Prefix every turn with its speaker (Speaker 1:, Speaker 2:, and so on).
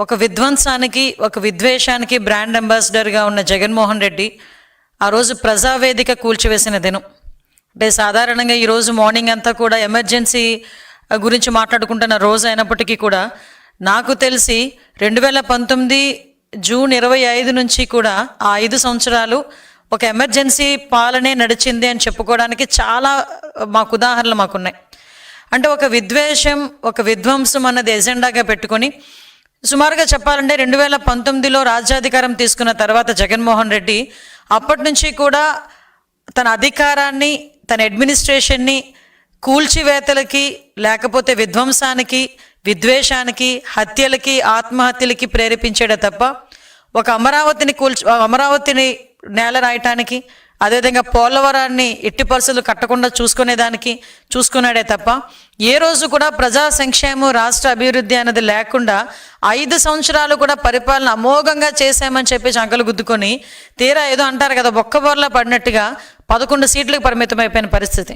Speaker 1: ఒక విధ్వంసానికి, ఒక విద్వేషానికి బ్రాండ్ అంబాసిడర్గా ఉన్న జగన్మోహన్ రెడ్డి ఆ రోజు ప్రజావేదిక కూల్చివేసిన దినం. అంటే సాధారణంగా ఈరోజు మార్నింగ్ అంతా కూడా ఎమర్జెన్సీ గురించి మాట్లాడుకుంటున్న రోజు అయినప్పటికీ కూడా నాకు తెలిసి 2019 జూన్ 25 నుంచి కూడా ఆ 5 సంవత్సరాలు ఒక ఎమర్జెన్సీ పాలనే నడిచింది అని చెప్పుకోవడానికి చాలా ఉదాహరణలు మాకున్నాయి. అంటే ఒక విద్వేషం, ఒక విధ్వంసం అన్నది ఎజెండాగా పెట్టుకొని సుమారుగా చెప్పాలంటే 2019లో రాజ్యాధికారం తీసుకున్న తర్వాత జగన్మోహన్ రెడ్డి అప్పటి నుంచి కూడా తన అధికారాన్ని, తన అడ్మినిస్ట్రేషన్ని కూల్చివేతలకి, లేకపోతే విధ్వంసానికి, విద్వేషానికి, హత్యలకి, ఆత్మహత్యలకి ప్రేరేపించాడే తప్ప ఒక అమరావతిని నేల రాయటానికి, అదేవిధంగా పోలవరాన్ని ఎట్టి పరిస్థితులు కట్టకుండా చూసుకున్నాడే తప్ప ఏ రోజు కూడా ప్రజా సంక్షేమం, రాష్ట్ర అభివృద్ధి అన్నది లేకుండా 5 సంవత్సరాలు కూడా పరిపాలన అమోఘంగా చేశామని చెప్పి చంకలు గుద్దుకొని తీరా ఏదో అంటారు కదా, బొక్కబోర్లా పడినట్టుగా 11 సీట్లకు పరిమితం అయిపోయిన పరిస్థితి.